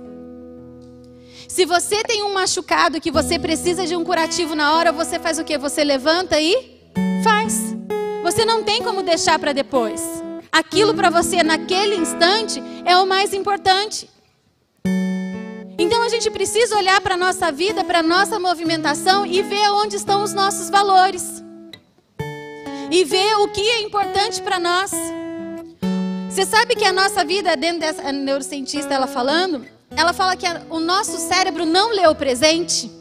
Se você tem um machucado que você precisa de um curativo na hora, você faz o quê? Você levanta e faz. Você não tem como deixar para depois. Aquilo para você naquele instante é o mais importante. Então a gente precisa olhar para a nossa vida, para a nossa movimentação e ver onde estão os nossos valores. E ver o que é importante para nós. Você sabe que a nossa vida, dentro dessa neurocientista ela falando, ela fala que o nosso cérebro não lê o presente.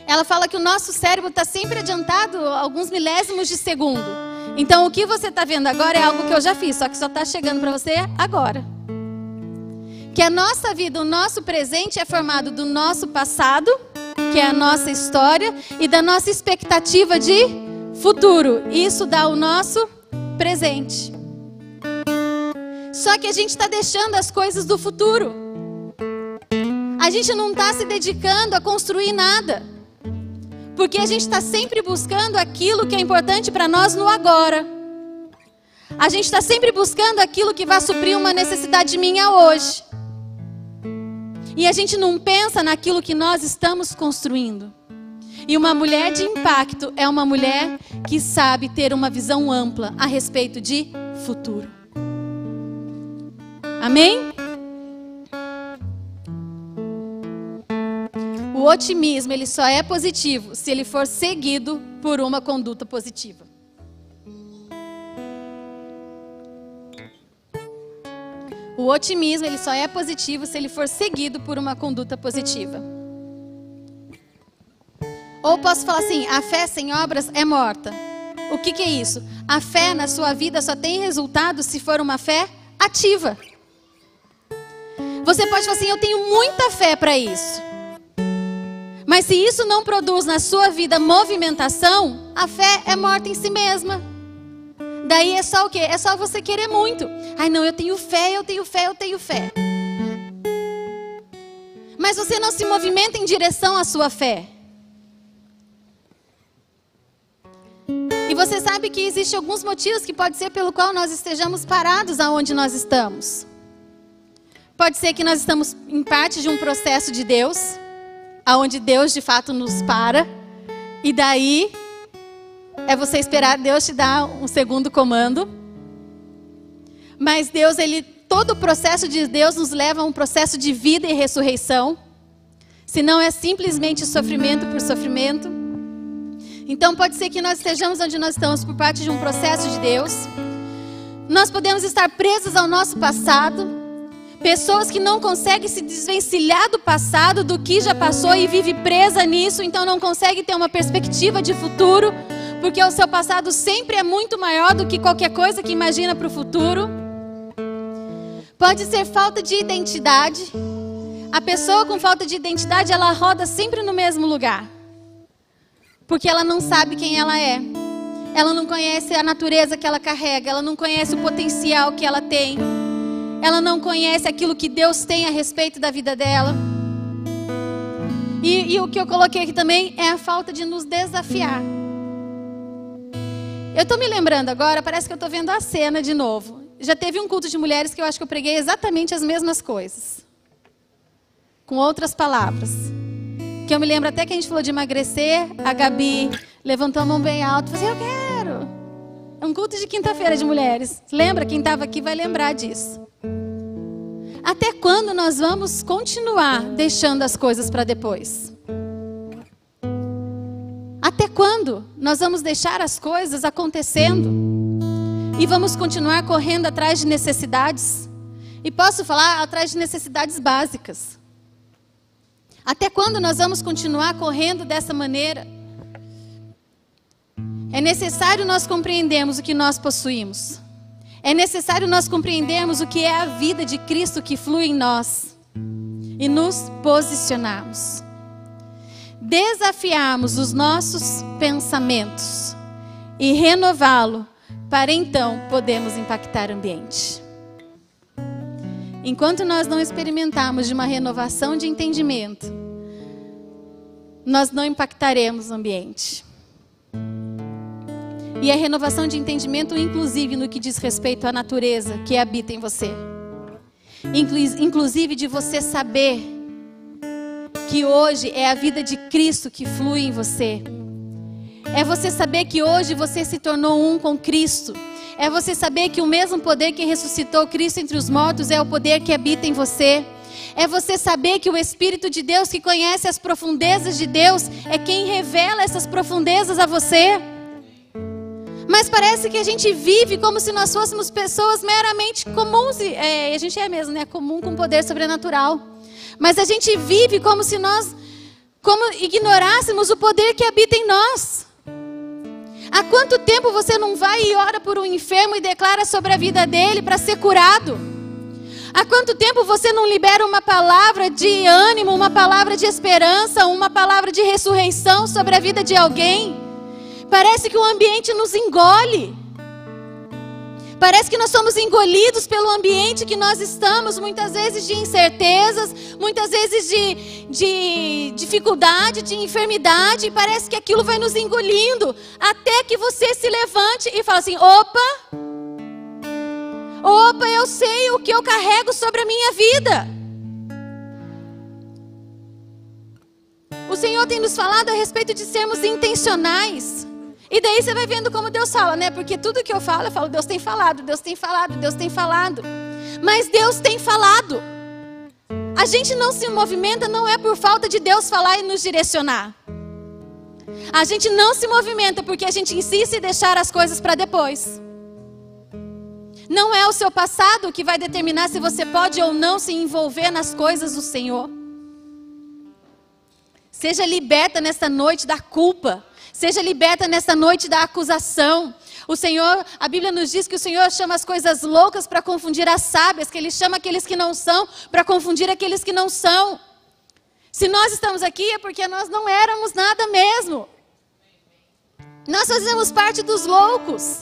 Ela fala que o nosso cérebro está sempre adiantado alguns milésimos de segundo. Então o que você está vendo agora é algo que eu já fiz, só que só está chegando para você agora. Que a nossa vida, o nosso presente é formado do nosso passado, que é a nossa história, e da nossa expectativa de futuro. Isso dá o nosso presente. Só que a gente está deixando as coisas do futuro. A gente não está se dedicando a construir nada. Porque a gente está sempre buscando aquilo que é importante para nós no agora. A gente está sempre buscando aquilo que vai suprir uma necessidade minha hoje. E a gente não pensa naquilo que nós estamos construindo. E uma mulher de impacto é uma mulher que sabe ter uma visão ampla a respeito de futuro. Amém? O otimismo, ele só é positivo se ele for seguido por uma conduta positiva. O otimismo, ele só é positivo se ele for seguido por uma conduta positiva. Ou posso falar assim: a fé sem obras é morta. O que é isso? A fé na sua vida só tem resultado se for uma fé ativa. Você pode falar assim: eu tenho muita fé para isso. Mas se isso não produz na sua vida movimentação, a fé é morta em si mesma. Daí é só o quê? É só você querer muito. Ai não, eu tenho fé, eu tenho fé, eu tenho fé. Mas você não se movimenta em direção à sua fé. E você sabe que existem alguns motivos que pode ser pelo qual nós estejamos parados aonde nós estamos. Pode ser que nós estamos em parte de um processo de Deus, aonde Deus de fato nos para, e daí é você esperar Deus te dar um segundo comando. Mas Deus, todo o processo de Deus nos leva a um processo de vida e ressurreição. Senão é simplesmente sofrimento por sofrimento. Então pode ser que nós estejamos onde nós estamos por parte de um processo de Deus. Nós podemos estar presos ao nosso passado. Pessoas que não conseguem se desvencilhar do passado, do que já passou e vive presa nisso, então não consegue ter uma perspectiva de futuro, porque o seu passado sempre é muito maior do que qualquer coisa que imagina para o futuro. Pode ser falta de identidade. A pessoa com falta de identidade, ela roda sempre no mesmo lugar, porque ela não sabe quem ela é. Ela não conhece a natureza que ela carrega, ela não conhece o potencial que ela tem. Ela não conhece aquilo que Deus tem a respeito da vida dela. E o que eu coloquei aqui também é a falta de nos desafiar. Eu estou me lembrando agora, parece que eu estou vendo a cena de novo. Já teve um culto de mulheres que eu acho que eu preguei exatamente as mesmas coisas. Com outras palavras. Que eu me lembro até que a gente falou de emagrecer, a Gabi levantou a mão bem alto e falou assim: eu quero. É um culto de quinta-feira de mulheres. Lembra? Quem estava aqui vai lembrar disso. Até quando nós vamos continuar deixando as coisas para depois? Até quando? quando nós vamos deixar as coisas acontecendo e vamos continuar correndo atrás de necessidades? E posso falar, atrás de necessidades básicas. Até quando nós vamos continuar correndo dessa maneira? É necessário nós compreendermos o que nós possuímos. É necessário nós compreendermos o que é a vida de Cristo que flui em nós. E nos posicionarmos. Desafiarmos os nossos pensamentos. E renová-lo para então podermos impactar o ambiente. Enquanto nós não experimentarmos de uma renovação de entendimento, nós não impactaremos o ambiente. E a renovação de entendimento, inclusive no que diz respeito à natureza que habita em você. Inclusive de você saber que hoje é a vida de Cristo que flui em você. É você saber que hoje você se tornou um com Cristo. É você saber que o mesmo poder que ressuscitou Cristo entre os mortos é o poder que habita em você. É você saber que o Espírito de Deus que conhece as profundezas de Deus é quem revela essas profundezas a você. Mas parece que a gente vive como se nós fôssemos pessoas meramente comuns. A gente é mesmo, né? Comum com poder sobrenatural. Mas a gente vive como se nós ignorássemos o poder que habita em nós. Há quanto tempo você não vai e ora por um enfermo e declara sobre a vida dele para ser curado? Há quanto tempo você não libera uma palavra de ânimo, uma palavra de esperança, uma palavra de ressurreição sobre a vida de alguém? Parece que o ambiente nos engole. Parece que nós somos engolidos pelo ambiente que nós estamos, muitas vezes de incertezas, muitas vezes de dificuldade, de enfermidade. Parece que aquilo vai nos engolindo, até que você se levante e fala assim: opa, eu sei o que eu carrego sobre a minha vida. O Senhor tem nos falado a respeito de sermos intencionais. E daí você vai vendo como Deus fala, né? Porque tudo que eu falo, Deus tem falado, Deus tem falado, Deus tem falado. Mas Deus tem falado. A gente não se movimenta não é por falta de Deus falar e nos direcionar. A gente não se movimenta porque a gente insiste em deixar as coisas para depois. Não é o seu passado que vai determinar se você pode ou não se envolver nas coisas do Senhor. Seja liberta nesta noite da culpa. Seja liberta nesta noite da acusação. O Senhor, a Bíblia nos diz que o Senhor chama as coisas loucas para confundir as sábias, que Ele chama aqueles que não são para confundir aqueles que não são. Se nós estamos aqui é porque nós não éramos nada mesmo. Nós fazemos parte dos loucos.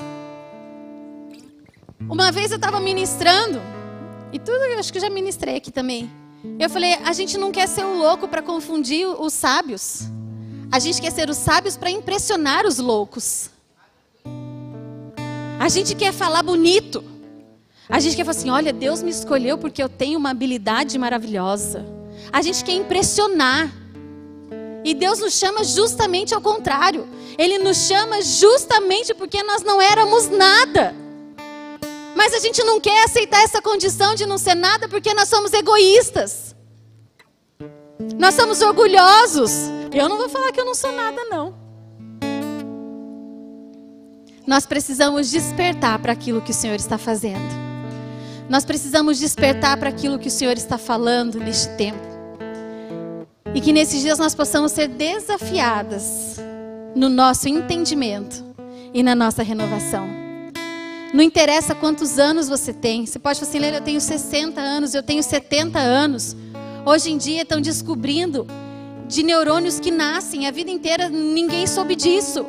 Uma vez eu estava ministrando, e tudo eu acho que eu já ministrei aqui também. Eu falei, a gente não quer ser o louco para confundir os sábios. A gente quer ser os sábios para impressionar os loucos. A gente quer falar bonito. A gente quer falar assim, olha, Deus me escolheu porque eu tenho uma habilidade maravilhosa. A gente quer impressionar. E Deus nos chama justamente ao contrário. Ele nos chama justamente porque nós não éramos nada. Mas a gente não quer aceitar essa condição de não ser nada porque nós somos egoístas. Nós somos orgulhosos. Eu não vou falar que eu não sou nada, não. Nós precisamos despertar para aquilo que o Senhor está fazendo. Nós precisamos despertar para aquilo que o Senhor está falando neste tempo. E que nesses dias nós possamos ser desafiadas no nosso entendimento e na nossa renovação. Não interessa quantos anos você tem. Você pode falar assim, Leila, eu tenho 60 anos, eu tenho 70 anos. Hoje em dia estão descobrindo de neurônios que nascem, a vida inteira ninguém soube disso.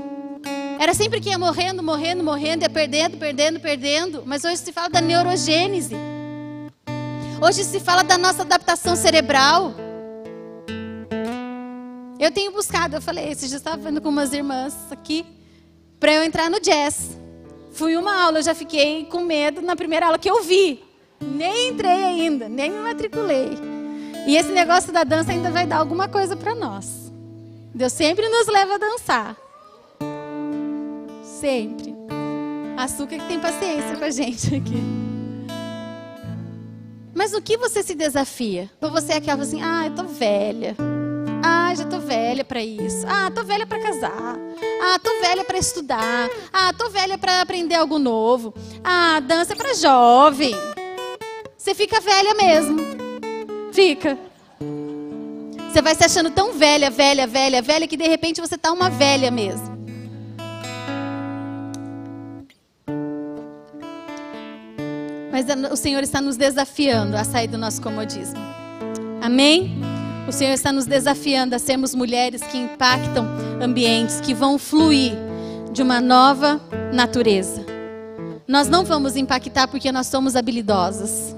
Era sempre que ia morrendo, ia perdendo. Mas hoje se fala da neurogênese. Hoje se fala da nossa adaptação cerebral. Eu tenho buscado, eu falei, esses dias eu estava falando com umas irmãs aqui, para eu entrar no jazz. Fui uma aula, eu já fiquei com medo na primeira aula que eu vi. Nem entrei ainda, nem me matriculei. E esse negócio da dança ainda vai dar alguma coisa para nós. Deus sempre nos leva a dançar. Sempre. Açúcar que tem paciência com a gente aqui. Mas no que você se desafia? Ou você é aquela assim, eu tô velha. Ah, já tô velha para isso. Ah, tô velha para casar. Ah, tô velha para estudar. Ah, tô velha para aprender algo novo. Ah, dança é para jovem. Você fica velha mesmo. Fica. Você vai se achando tão velha, velha, velha, velha, que de repente você tá uma velha mesmo. Mas o Senhor está nos desafiando a sair do nosso comodismo. Amém? O Senhor está nos desafiando a sermos mulheres que impactam ambientes, que vão fluir de uma nova natureza. Nós não vamos impactar porque nós somos habilidosas.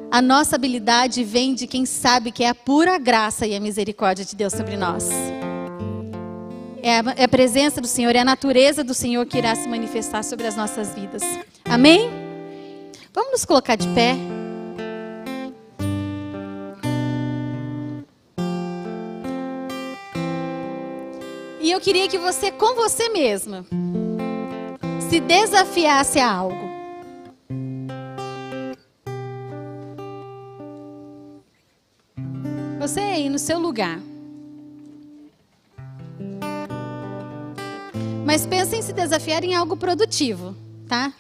A nossa habilidade vem de quem sabe que é a pura graça e a misericórdia de Deus sobre nós. É a presença do Senhor, é a natureza do Senhor que irá se manifestar sobre as nossas vidas. Amém? Vamos nos colocar de pé. E eu queria que você, com você mesma, se desafiasse a algo. Você aí no seu lugar. Mas pense em se desafiar em algo produtivo, tá?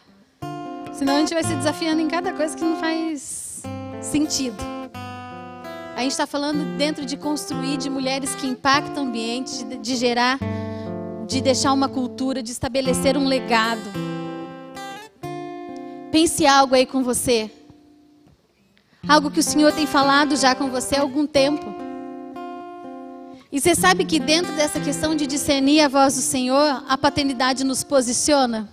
Senão a gente vai se desafiando em cada coisa que não faz sentido. A gente está falando dentro de construir, de mulheres que impactam o ambiente, de gerar, de deixar uma cultura, de estabelecer um legado. Pense algo aí com você. Algo que o Senhor tem falado já com você há algum tempo. E você sabe que dentro dessa questão de discernir a voz do Senhor, a paternidade nos posiciona?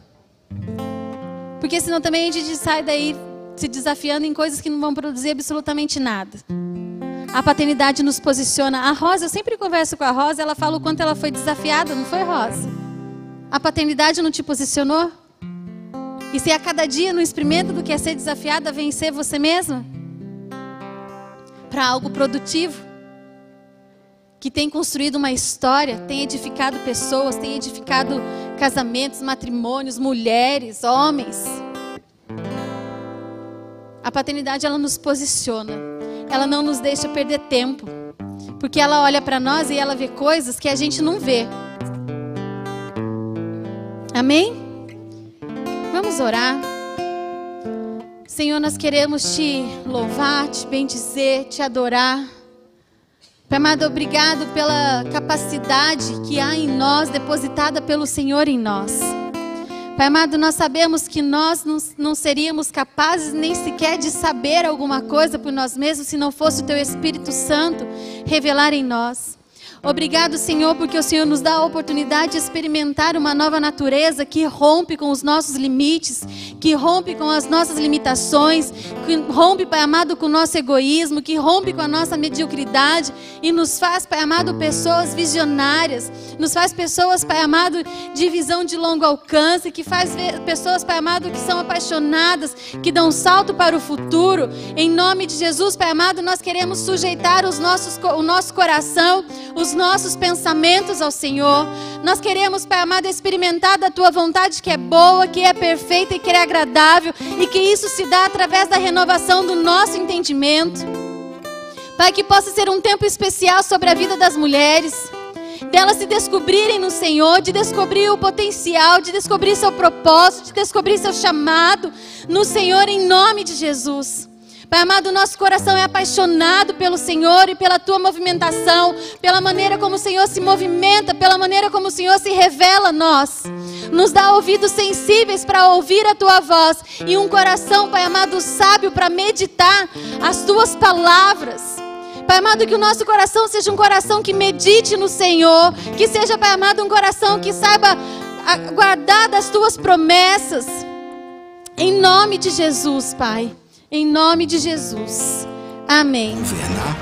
Porque senão também a gente sai daí se desafiando em coisas que não vão produzir absolutamente nada. A paternidade nos posiciona. A Rosa, eu sempre converso com a Rosa, ela fala o quanto ela foi desafiada, não foi, Rosa? A paternidade não te posicionou? E se a cada dia não experimenta do que é ser desafiada a vencer você mesma? Para algo produtivo. Que tem construído uma história, tem edificado pessoas, tem edificado casamentos, matrimônios, mulheres, homens. A paternidade, ela nos posiciona. Ela não nos deixa perder tempo. Porque ela olha para nós e ela vê coisas que a gente não vê. Amém? Vamos orar. Senhor, nós queremos te louvar, te bendizer, te adorar. Pai amado, obrigado pela capacidade que há em nós, depositada pelo Senhor em nós. Pai amado, nós sabemos que nós não seríamos capazes nem sequer de saber alguma coisa por nós mesmos se não fosse o Teu Espírito Santo revelar em nós. Obrigado, Senhor, porque o Senhor nos dá a oportunidade de experimentar uma nova natureza que rompe com os nossos limites, que rompe com as nossas limitações, que rompe, Pai amado, com o nosso egoísmo, que rompe com a nossa mediocridade e nos faz, Pai amado, pessoas visionárias, nos faz pessoas, Pai amado, de visão de longo alcance, que faz pessoas, Pai amado, que são apaixonadas, que dão um salto para o futuro. Em nome de Jesus, Pai amado, nós queremos sujeitar o nosso coração, os nossos pensamentos ao Senhor. Nós queremos, Pai amado, experimentar da Tua vontade que é boa, que é perfeita e que é agradável, e que isso se dá através da renovação do nosso entendimento. Pai, que possa ser um tempo especial sobre a vida das mulheres, delas se descobrirem no Senhor, de descobrir o potencial, de descobrir seu propósito, de descobrir seu chamado no Senhor, em nome de Jesus. Pai amado, nosso coração é apaixonado pelo Senhor e pela Tua movimentação, pela maneira como o Senhor se movimenta, pela maneira como o Senhor se revela a nós. Nos dá ouvidos sensíveis para ouvir a Tua voz e um coração, Pai amado, sábio para meditar as Tuas palavras. Pai amado, que o nosso coração seja um coração que medite no Senhor, que seja, Pai amado, um coração que saiba guardar das Tuas promessas. Em nome de Jesus, Pai. Em nome de Jesus. Amém. Governar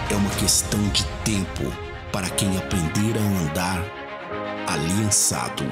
é uma questão de tempo para quem aprender a andar aliançado.